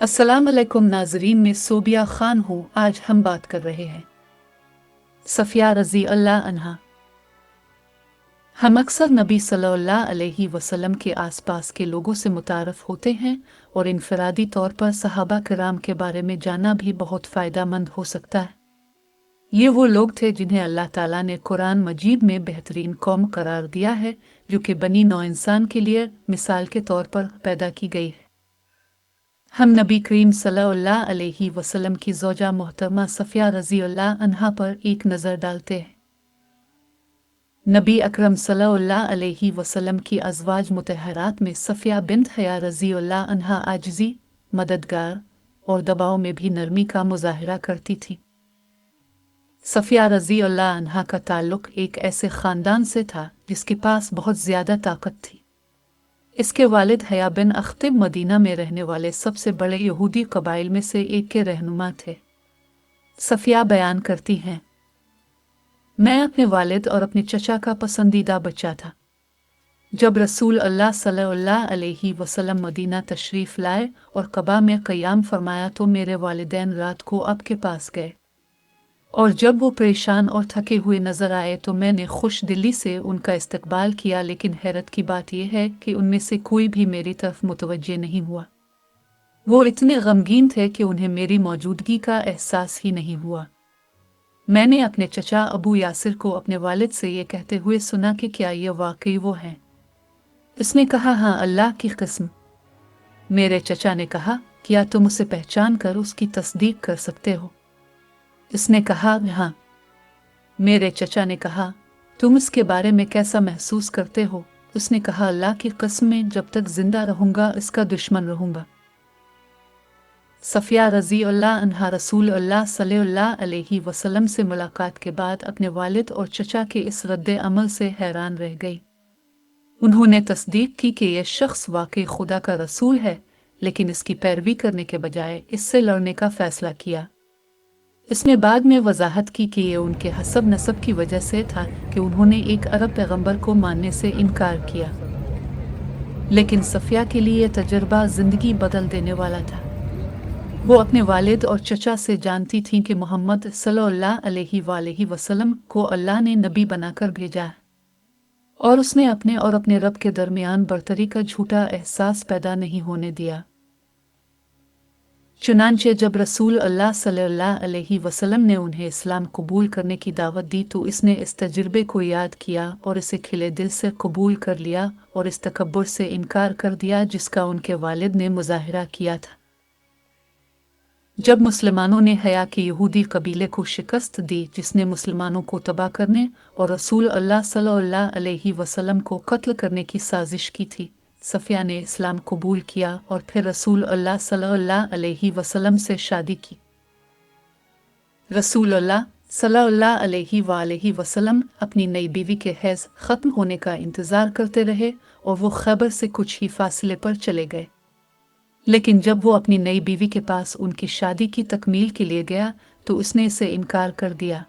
अस्सलाम वालेकुम नाजरीन, में सोबिया खान हूँ। आज हम बात कर रहे हैं सफिया रज़ी अल्लाह अन्हा। हम अक्सर नबी सल्लल्लाहु अलैहि वसल्लम के आसपास के लोगों से मुतारफ़ होते हैं और इनफरादी तौर पर सहाबा किराम के बारे में जानना भी बहुत फ़ायदेमंद हो सकता है। ये वो लोग थे जिन्हें अल्लाह ताला ने कुरान मजीद में बेहतरीन कौम करार दिया है, जो कि बनी नौ इंसान के लिए मिसाल के तौर पर पैदा की गई है। हम नबी करीम सल्लल्लाहु अलैहि वसल्लम की ज़ौजा मोहतरमा सफ़िया रज़ी अल्लाह अन्हा पर एक नज़र डालते हैं। नबी अकरम सल्लल्लाहु अलैहि वसल्लम की अज़वाज मुतहरात में सफ़िया बिन्त हया रज़ी अल्लाह अन्हा आजिज़ी, मददगार और दबाव में भी नरमी का मुज़ाहरा करती थी। सफ़िया रज़ी अल्लाह अन्हा का ताल्लुक़ एक ऐसे ख़ानदान से था जिसके पास बहुत ज़्यादा ताकत थी। इसके वालिद हया बिन अख्तिब मदीना में रहने वाले सबसे बड़े यहूदी कबाइल में से एक के रहनुमा थे। सफ़िया बयान करती हैं, मैं अपने वालिद और अपने चचा का पसंदीदा बच्चा था। जब रसूल अल्लाह सल्लल्लाहु अलैहि वसल्लम मदीना तशरीफ़ लाए और कबा में क़याम फरमाया तो मेरे वालिदैन रात को अब के पास गए, और जब वो परेशान और थके हुए नज़र आए तो मैंने खुश दिली से उनका इस्तकबाल किया, लेकिन हैरत की बात यह है कि उनमें से कोई भी मेरी तरफ मुतवज्जे नहीं हुआ। वो इतने गमगीन थे कि उन्हें मेरी मौजूदगी का एहसास ही नहीं हुआ। मैंने अपने चचा अबू यासिर को अपने वालिद से ये कहते हुए सुना कि क्या ये वाकई वो हैं? उसने कहा, हाँ, अल्लाह की कसम। मेरे चचा ने कहा, क्या तुम उसे पहचान कर उसकी तस्दीक कर सकते हो? उसने कहा, हाँ। मेरे चचा ने कहा, तुम इसके बारे में कैसा महसूस करते हो? उसने कहा, अल्लाह की कसम, जब तक जिंदा रहूंगा इसका दुश्मन रहूंगा। सफ़िया रज़ी अल्लाह अन्हा रसूल अल्लाह सल्लल्लाहु अलैहि वसल्लम से मुलाकात के बाद अपने वालिद और चचा के इस रद्द अमल से हैरान रह गई। उन्होंने तस्दीक की कि यह शख्स वाकई खुदा का रसूल है, लेकिन इसकी पैरवी करने के बजाय इससे लड़ने का फ़ैसला किया। इसने बाद में वजाहत की कि यह उनके हसब नसब की वजह से था कि उन्होंने एक अरब पैगंबर को मानने से इनकार किया। लेकिन सफ़िया के लिए यह तजर्बा ज़िंदगी बदल देने वाला था। वो अपने वालिद और चचा से जानती थीं कि मोहम्मद सल्लल्लाहु अलैहि वसल्लम को अल्लाह ने नबी बनाकर भेजा है, और उसने अपने और अपने रब के दरमियान बरतरी का झूठा एहसास पैदा नहीं होने दिया। चुनांचे जब रसूल अल्लाह सल्लल्लाहु अलैहि वसल्लम ने उन्हें इस्लाम कबूल करने की दावत दी तो इसने इस तजुर्बे को याद किया और इसे खिले दिल से कबूल कर लिया और इस तकब्बुर से इनकार कर दिया जिसका उनके वालिद ने मुज़ाहिरा किया था। जब मुसलमानों ने हया के यहूदी कबीले को शिकस्त दी जिसने मुसलमानों को तबाह करने और रसूल अल्लाह सल्लल्लाहु अलैहि वसल्लम को कत्ल करने की साजिश की थी, सफ़िया ने इस्लाम कबूल किया और फिर रसूल अल्लाह सल्लल्लाहु अलैहि वसल्लम से शादी की। रसूल अल्लाह सल्लल्लाहु अलैहि वसल्लम अपनी नई बीवी के हैज़ ख़त्म होने का इंतज़ार करते रहे और वो खैबर से कुछ ही फासले पर चले गए। लेकिन जब वो अपनी नई बीवी के पास उनकी शादी की तकमील के लिए गया तो उसने इसे इनकार कर दिया।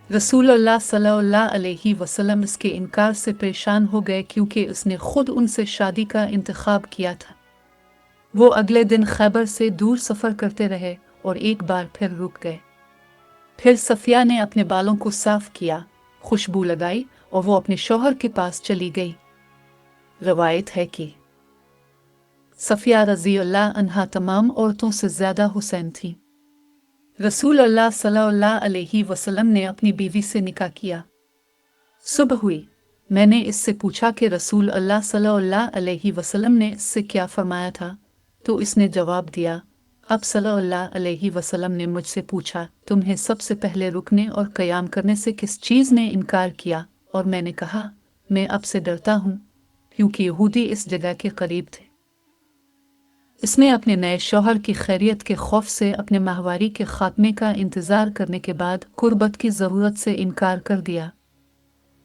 रसूल अल्लाह सल्लल्लाहु अलैहि वसल्लम इसके इनकार से परेशान हो गए क्योंकि उसने खुद उनसे शादी का इंतखाब किया था। वो अगले दिन खैबर से दूर सफ़र करते रहे और एक बार फिर रुक गए। फिर सफ़िया ने अपने बालों को साफ किया, खुशबू लगाई और वो अपने शौहर के पास चली गई। रवायत है कि सफ़िया रज़ी अल्लाह अन्हा तमाम औरतों से ज़्यादा हुसैन थी। रसूल अल्लाह सल्लल्लाहु अलैहि वसल्लम ने अपनी बीवी से निकाह किया। सुबह हुई, मैंने इससे पूछा कि रसूल अल्लाह सल्लल्लाहु अलैहि वसल्लम ने इससे क्या फरमाया था, तो इसने जवाब दिया, अब सल्लल्लाहु अलैहि वसल्लम ने मुझसे पूछा, तुम्हें सबसे पहले रुकने और क़याम करने से किस चीज़ ने इनकार किया? और मैंने कहा, मैं अब से डरता हूँ, क्योंकि यहूदी इस जगह के करीब थे। इसने अपने नए शौहर की खैरियत के खौफ से अपने माहवारी के खात्मे का इंतज़ार करने के बाद कुर्बत की ज़रूरत से इनकार कर दिया।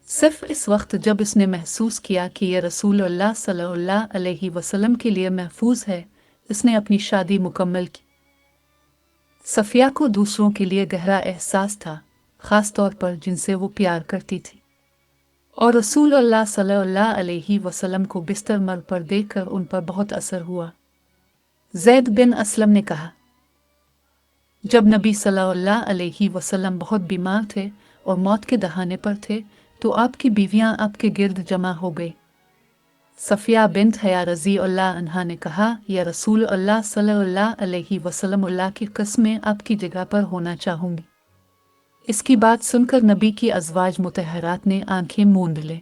सिर्फ इस वक्त जब इसने महसूस किया कि यह रसूल अल्लाह सल्लल्लाहु अलैहि वसल्लम के लिए महफूज है, इसने अपनी शादी मुकम्मल की। सफ़िया को दूसरों के लिए गहरा एहसास था, ख़ास तौर पर जिनसे वो प्यार करती थी, और रसूल अल्लाह सल्लल्लाहु अलैहि वसल्लम को बिस्तर मर पर देखकर उन पर बहुत असर हुआ। ज़ैद बिन असलम ने कहा, जब नबी सल्लल्लाहु अलैहि वसल्लम बहुत बीमार थे और मौत के दहाने पर थे तो आपकी बीवियां आपके गिर्द जमा हो गई। सफिया बिन्त हया रज़ी अल्लाह अन्हा ने कहा, या रसूल अल्लाह सल्लल्लाहु अलैहि वसल्लम, अल्लाह की कसमें आपकी जगह पर होना चाहूँगी। इसकी बात सुनकर नबी की अज़वाज मुतहरात ने आंखें मूंद ले।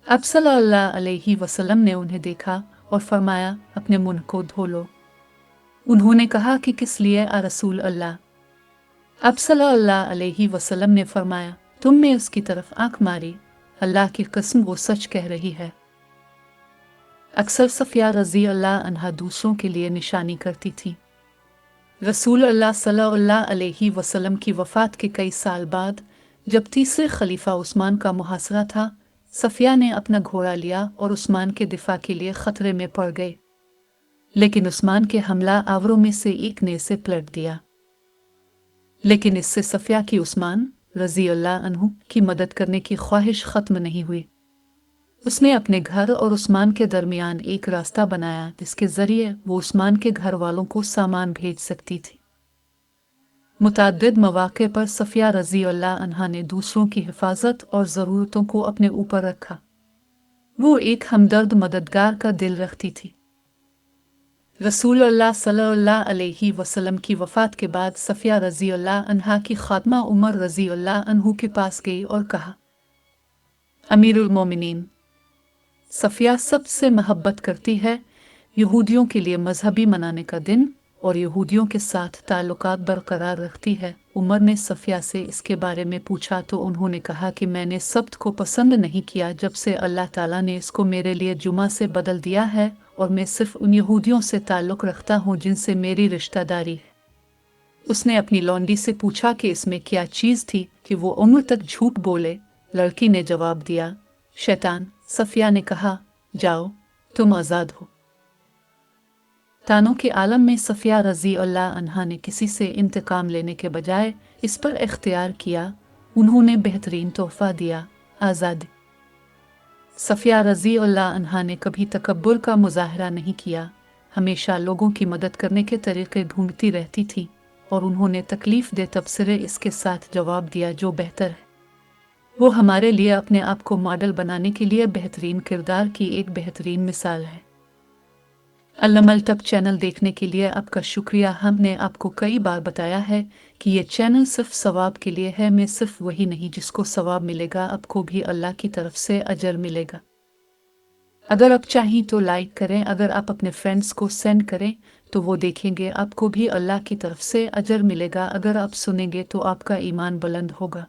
अब सल्लल्लाहु अलैहि वसल्लम ने उन्हें देखा और फरमाया, अपने मुंह को धो लो। उन्होंने कहा कि किस लिए आ रसूल अल्लाह? अब सल्लल्लाहु अलैहि वसल्लम ने फरमाया, तुमने उसकी तरफ आंख मारी, अल्लाह की कसम वो सच कह रही है। अक्सर सफिया रज़ी अल्लाह अन्हा दूसरों के लिए निशानी करती थी। रसूल अल्लाह सल्लल्लाहु अलैहि वसल्लम की वफ़ात के कई साल बाद जब तीसरे खलीफा उस्मान का मुहासरा था, सफिया ने अपना घोड़ा लिया और उस्मान के दिफा के लिए खतरे में पड़ गए। लेकिन उस्मान के हमला आवरों में से एक ने इसे पलट दिया। लेकिन इससे सफिया की उस्मान रज़ी अल्लाह अन्हु की मदद करने की ख्वाहिश ख़त्म नहीं हुई। उसने अपने घर और उस्मान के दरमियान एक रास्ता बनाया जिसके ज़रिए वो उस्मान के घर वालों को सामान भेज सकती थी। मुतअद्दिद मौक़े पर सफिया रज़ी अल्लाह अन्हा ने दूसरों की हिफाजत और ज़रूरतों को अपने ऊपर रखा। वो एक हमदर्द मददगार का दिल रखती थी। रसूल अल्लाह सल्लल्लाहु अलैहि वसल्लम की वफ़ात के बाद सफिया रज़ी अल्लाह अन्हा की ख़ात्मा उमर रज़ी अल्लाह अन्हु के पास गई और कहा, अमीरुल मोमिनीन, सफिया सबसे मोहब्बत करती है। यहूदियों के लिए मजहबी मनाने का दिन और यहूदियों के साथ ताल्लुकात बरकरार रखती है। उमर ने सफिया से इसके बारे में पूछा तो उन्होंने कहा कि मैंने सब्त को पसंद नहीं किया जब से अल्लाह ताला ने इसको मेरे लिए जुमा से बदल दिया है, और मैं सिर्फ उन यहूदियों से ताल्लुक़ रखता हूँ जिनसे मेरी रिश्तेदारी है। उसने अपनी लौंडी से पूछा कि इसमें क्या चीज़ थी कि वो उम्र तक झूठ बोले। लड़की ने जवाब दिया, शैतान। सफिया ने कहा, जाओ, तुम आज़ाद हो। तानों के आलम में सफिया रज़ी अल्लाह अन्हा ने किसी से इंतकाम लेने के बजाय इस पर इख्तियार किया। उन्होंने बेहतरीन तोहफा दिया, आज़ादी। सफिया रज़ी अल्लाह अन्हा ने कभी तकब्बुर का मुज़ाहरा नहीं किया, हमेशा लोगों की मदद करने के तरीक़े ढूंढती रहती थी और उन्होंने तकलीफ़ दे तबसरे इसके साथ जवाब दिया जो बेहतर है। वो हमारे लिए अपने आप को मॉडल बनाने के लिए बेहतरीन किरदार की एक बेहतरीन मिसाल है। अल-अमल टब चैनल देखने के लिए आपका शुक्रिया। हमने आपको कई बार बताया है कि ये चैनल सिर्फ सवाब के लिए है। मैं सिर्फ वही नहीं जिसको सवाब मिलेगा, आपको भी अल्लाह की तरफ से अजर मिलेगा। अगर आप चाहें तो लाइक करें, अगर आप अपने फ्रेंड्स को सेंड करें तो वो देखेंगे, आपको भी अल्लाह की तरफ से अजर मिलेगा। अगर आप सुनेंगे तो आपका ईमान बुलंद होगा।